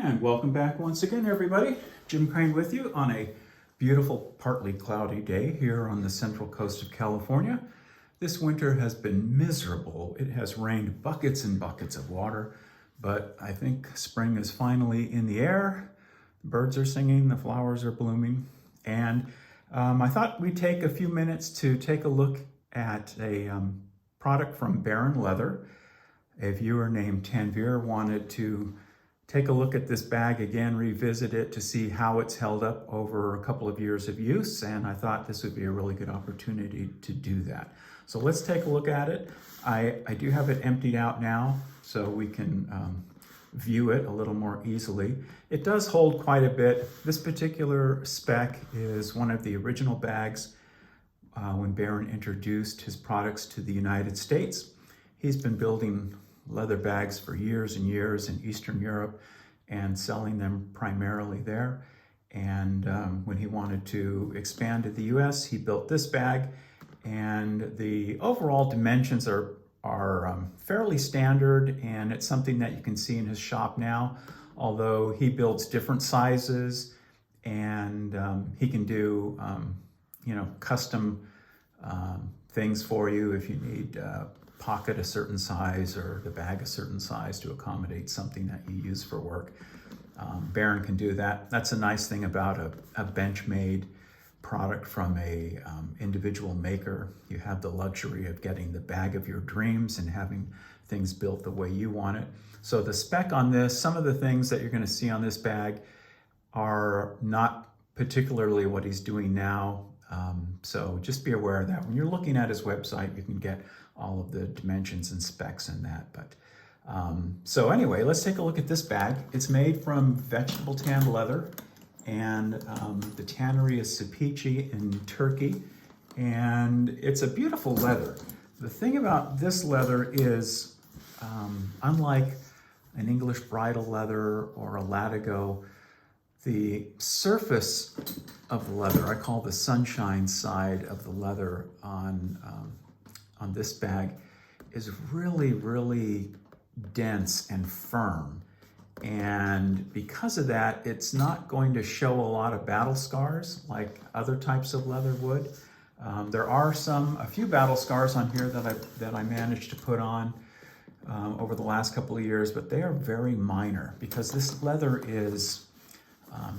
And welcome back once again, everybody. Jim Crane with you on a beautiful, partly cloudy day here on the central coast of California. This winter has been miserable. It has rained buckets and buckets of water, but I think spring is finally in the air. The birds are singing, the flowers are blooming, and I thought we'd take a few minutes to take a look at a product from Baron Leather. A viewer named Tanvir wanted to take a look at this bag again, revisit it to see how it's held up over a couple of years of use, and I thought this would be a really good opportunity to do that. So let's take a look at it. I do have it emptied out now so we can view it a little more easily. It does hold quite a bit. This particular spec is one of the original bags when Baron introduced his products to the United States. He's been building leather bags for years and years in Eastern Europe and selling them primarily there. And when he wanted to expand to the US, he built this bag, and the overall dimensions are fairly standard, and it's something that you can see in his shop now, although he builds different sizes, and he can do custom things for you if you need pocket a certain size or the bag a certain size to accommodate something that you use for work. Baron can do that. That's a nice thing about a bench-made product from a individual maker. You have the luxury of getting the bag of your dreams and having things built the way you want it. So the spec on this, some of the things that you're going to see on this bag are not particularly what he's doing now. So just be aware of that. When you're looking at his website, you can get all of the dimensions and specs in that. But so anyway, let's take a look at this bag. It's made from vegetable tanned leather, and the tannery is Sapici in Turkey, and it's a beautiful leather. The thing about this leather is, unlike an English bridal leather or a latigo, the surface of the leather, I call the sunshine side of the leather on this bag, is really, really dense and firm. And because of that, it's not going to show a lot of battle scars like other types of leather would. There are a few battle scars on here that I managed to put on over the last couple of years, but they are very minor because this leather is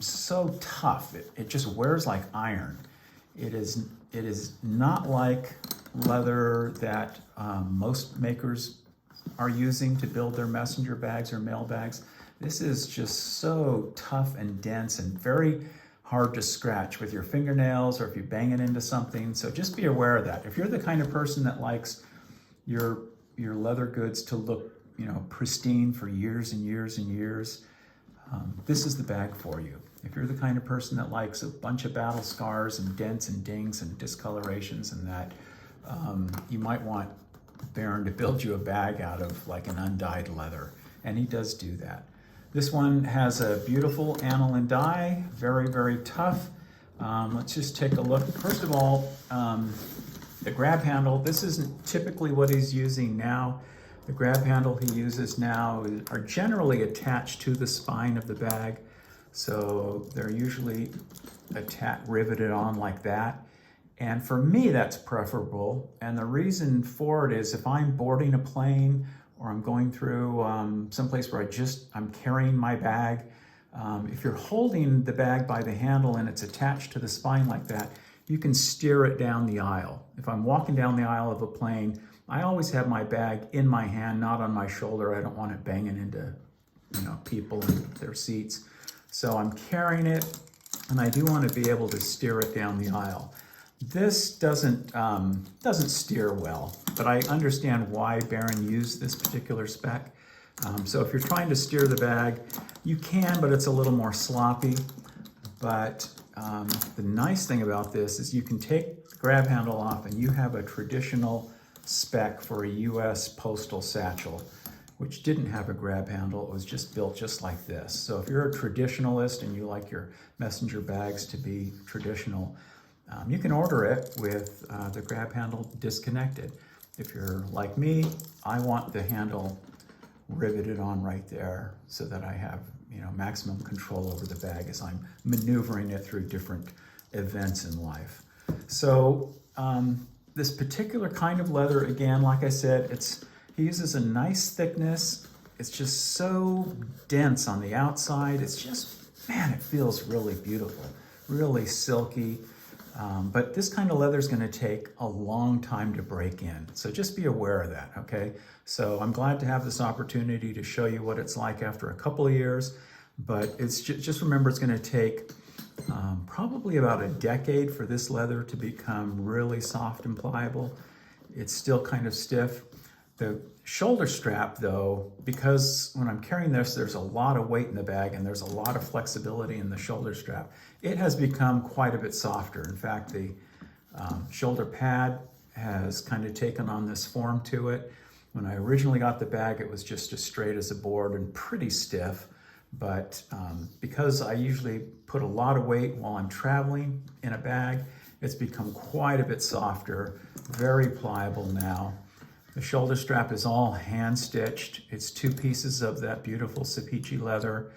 so tough. It just wears like iron. It is not like leather that most makers are using to build their messenger bags or mail bags. This is just so tough and dense and very hard to scratch with your fingernails or if you bang it into something. So just be aware of that. If you're the kind of person that likes your leather goods to look, pristine for years and years and years, this is the bag for you. If you're the kind of person that likes a bunch of battle scars and dents and dings and discolorations and that, you might want Baron to build you a bag out of like an undyed leather, and he does do that. This one has a beautiful aniline dye, very, very tough. Let's just take a look. First of all, the grab handle, this isn't typically what he's using now. The grab handle he uses now are generally attached to the spine of the bag. So they're usually riveted on like that. And for me, that's preferable. And the reason for it is if I'm boarding a plane or I'm going through someplace where I'm carrying my bag, if you're holding the bag by the handle and it's attached to the spine like that, you can steer it down the aisle. If I'm walking down the aisle of a plane, I always have my bag in my hand, not on my shoulder. I don't want it banging into, people in their seats. So I'm carrying it, and I do want to be able to steer it down the aisle. This doesn't steer well, but I understand why Baron used this particular spec. So if you're trying to steer the bag, you can, but it's a little more sloppy. But the nice thing about this is you can take the grab handle off and you have a traditional spec for a US postal satchel, which didn't have a grab handle. It was just built just like this. So if you're a traditionalist and you like your messenger bags to be traditional, you can order it with the grab handle disconnected. If you're like me, I want the handle riveted on right there so that I have, you know, maximum control over the bag as I'm maneuvering it through different events in life. So this particular kind of leather, again, like I said, he uses a nice thickness. It's just so dense on the outside. It's just, man, it feels really beautiful, really silky. But this kind of leather is going to take a long time to break in. So just be aware of that, okay? So I'm glad to have this opportunity to show you what it's like after a couple of years. But it's just remember, it's going to take probably about a decade for this leather to become really soft and pliable. It's still kind of stiff. The shoulder strap, though, because when I'm carrying this, there's a lot of weight in the bag and there's a lot of flexibility in the shoulder strap. It has become quite a bit softer. In fact, the shoulder pad has kind of taken on this form to it. When I originally got the bag, it was just as straight as a board and pretty stiff. But because I usually put a lot of weight while I'm traveling in a bag, it's become quite a bit softer, very pliable now. The shoulder strap is all hand stitched. It's 2 pieces of that beautiful Sapichi leather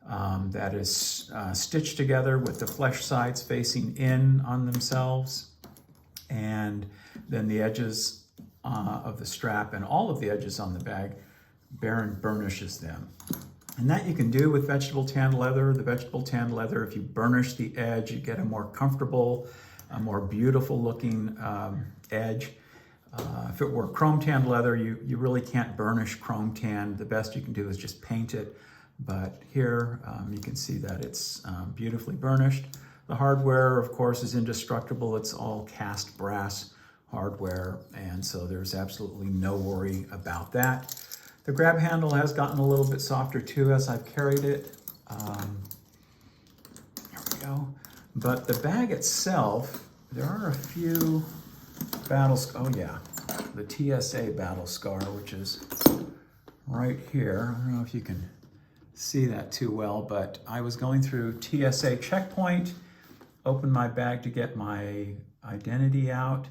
that is stitched together with the flesh sides facing in on themselves. And then the edges of the strap and all of the edges on the bag, Baron burnishes them. And that you can do with vegetable tanned leather. The vegetable tanned leather, if you burnish the edge, you get a more comfortable, a more beautiful looking edge. If it were chrome tanned leather, you really can't burnish chrome tan. The best you can do is just paint it. But here you can see that it's beautifully burnished. The hardware, of course, is indestructible. It's all cast brass hardware, and so there's absolutely no worry about that. The grab handle has gotten a little bit softer too as I've carried it. There we go. But the bag itself, there are a few oh yeah, the TSA battle scar, which is right here. I don't know if you can see that too well, but I was going through TSA checkpoint, opened my bag to get my identity out,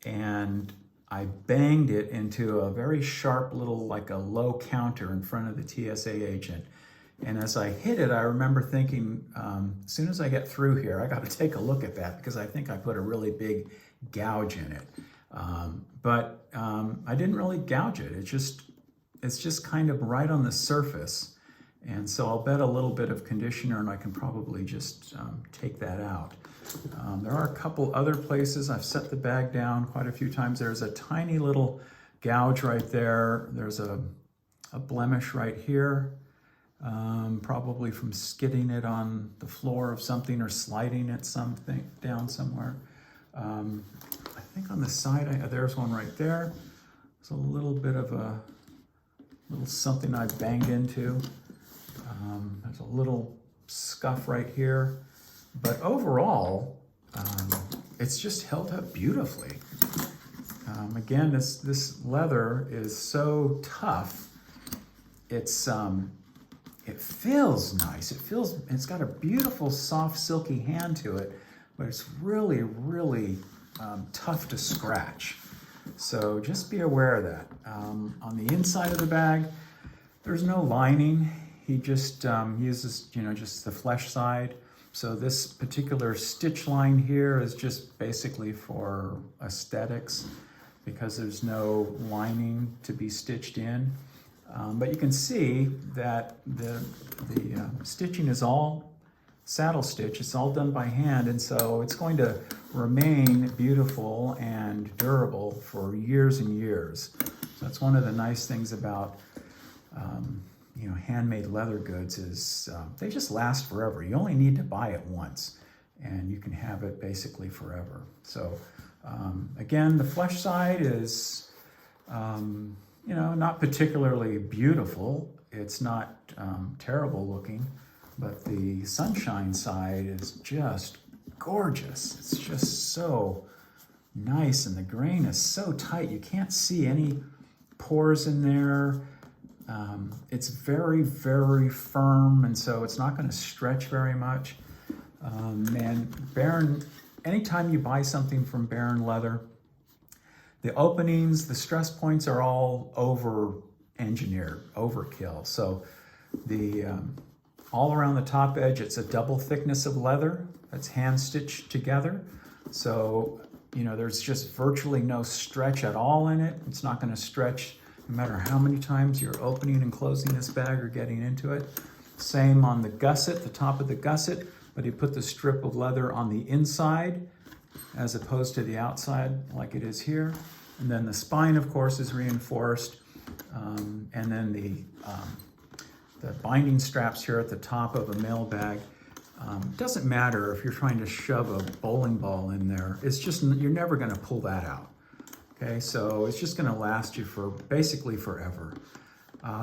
and I banged it into a very sharp little, like a low counter in front of the TSA agent. And as I hit it, I remember thinking, as soon as I get through here, I got to take a look at that because I think I put a really big gouge in it. But I didn't really gouge it. It's just kind of right on the surface. And so I'll bet a little bit of conditioner and I can probably just take that out. There are a couple other places I've set the bag down quite a few times. There's a tiny little gouge right there. There's a blemish right here, probably from skidding it on the floor of something or sliding it down somewhere. I think on the side, there's one right there. There's a little bit of a little something I banged into. There's a little scuff right here. But overall, it's just held up beautifully. Again, this leather is so tough. It feels nice. It's got a beautiful, soft, silky hand to it, but it's really, really tough to scratch. So just be aware of that. On the inside of the bag, there's no lining. He just uses, just the flesh side. So this particular stitch line here is just basically for aesthetics because there's no lining to be stitched in. But you can see that the stitching is all saddle stitch. It's all done by hand, and so it's going to remain beautiful and durable for years and years. So that's one of the nice things about handmade leather goods is they just last forever. You only need to buy it once and you can have it basically forever. So again, the flesh side is, not particularly beautiful. It's not terrible looking, but the sunshine side is just gorgeous. It's just so nice and the grain is so tight. You can't see any pores in there. It's very, very firm, and so it's not going to stretch very much. And Baron, anytime you buy something from Baron Leather, the openings, the stress points are all over engineered, overkill. So the all around the top edge, it's a double thickness of leather that's hand stitched together. So, you know, there's just virtually no stretch at all in it. It's not going to stretch no matter how many times you're opening and closing this bag or getting into it. Same on the gusset, the top of the gusset, but you put the strip of leather on the inside as opposed to the outside like it is here. And then the spine, of course, is reinforced. And then the binding straps here at the top of a mailbag. Doesn't matter if you're trying to shove a bowling ball in there. It's just, you're never going to pull that out. Okay, so it's just going to last you for basically forever.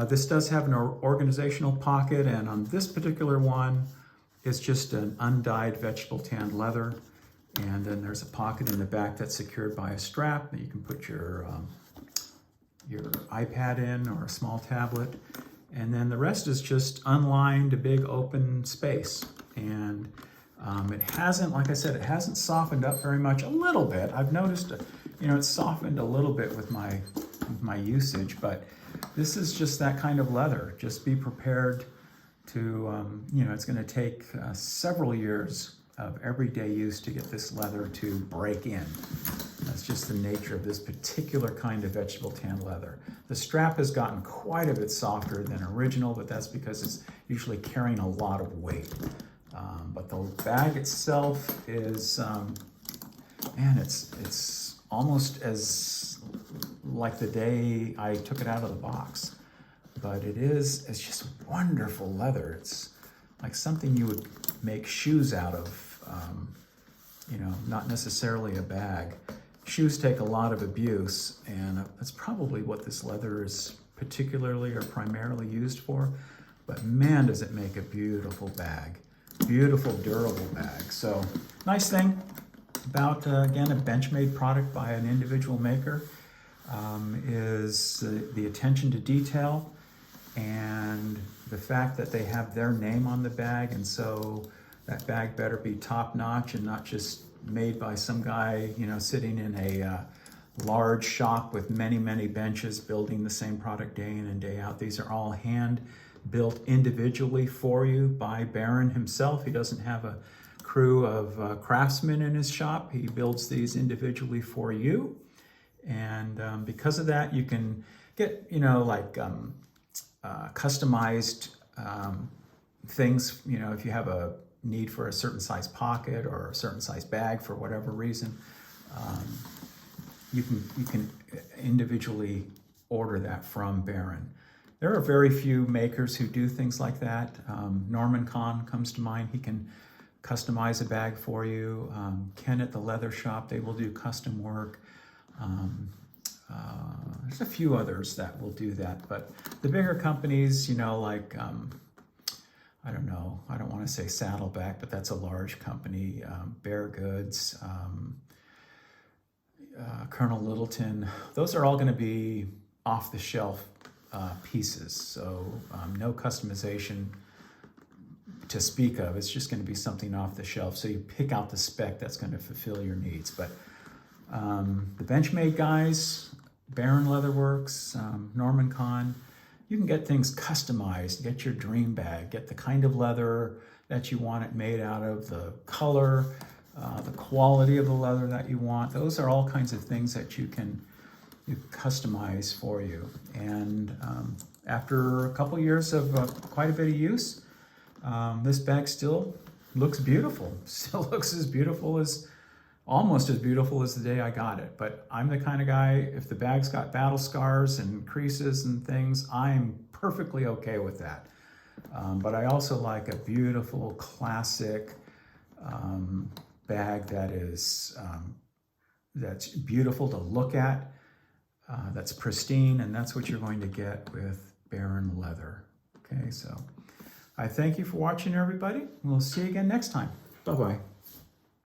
This does have an organizational pocket, and on this particular one, it's just an undyed vegetable tanned leather. And then there's a pocket in the back that's secured by a strap that you can put your iPad in or a small tablet. And then the rest is just unlined, a big open space. And it hasn't, like I said, it hasn't softened up very much. A little bit. I've noticed, you know, it's softened a little bit with my usage, but this is just that kind of leather. Just be prepared to, you know, it's going to take several years of everyday use to get this leather to break in. That's just the nature of this particular kind of vegetable tan leather. The strap has gotten quite a bit softer than original, but that's because it's usually carrying a lot of weight. But the bag itself is, man, it's almost as like the day I took it out of the box. But it's just wonderful leather. It's like something you would make shoes out of, you know, not necessarily a bag. Shoes take a lot of abuse, and that's probably what this leather is particularly or primarily used for. But man, does it make a beautiful bag. Beautiful, durable bag. So, nice thing about, again, a Benchmade product by an individual maker is the attention to detail and the fact that they have their name on the bag, and so that bag better be top-notch and not just made by some guy, you know, sitting in a large shop with many, many benches building the same product day in and day out. These are all hand-built individually for you by Baron himself. He doesn't have a crew of craftsmen in his shop. He builds these individually for you. And because of that, you can get, you know, like customized things, you know, if you have a need for a certain size pocket or a certain size bag for whatever reason, you can individually order that from Baron. There are very few makers who do things like that. Norman Kahn comes to mind. He can customize a bag for you. Ken at the leather shop, they will do custom work. There's a few others that will do that, but the bigger companies, you know, like, I don't know, I don't want to say Saddleback, but that's a large company, Bear Goods, Colonel Littleton, those are all going to be off-the-shelf pieces, so no customization to speak of. It's just going to be something off the shelf, so you pick out the spec that's going to fulfill your needs. But the Benchmade guys, Baron Leatherworks, Norman Kahn, you can get things customized, get your dream bag, get the kind of leather that you want it made out of, the color, the quality of the leather that you want. Those are all kinds of things that you can customize for you. And after a couple years of quite a bit of use, this bag still looks beautiful. Still looks as beautiful as, almost as beautiful as the day I got it. But I'm the kind of guy, if the bag's got battle scars and creases and things, I'm perfectly okay with that. But I also like a beautiful, classic bag that is, that's beautiful to look at, that's pristine, and that's what you're going to get with Baron Leather. Okay, so I thank you for watching, everybody. We'll see you again next time. Bye-bye.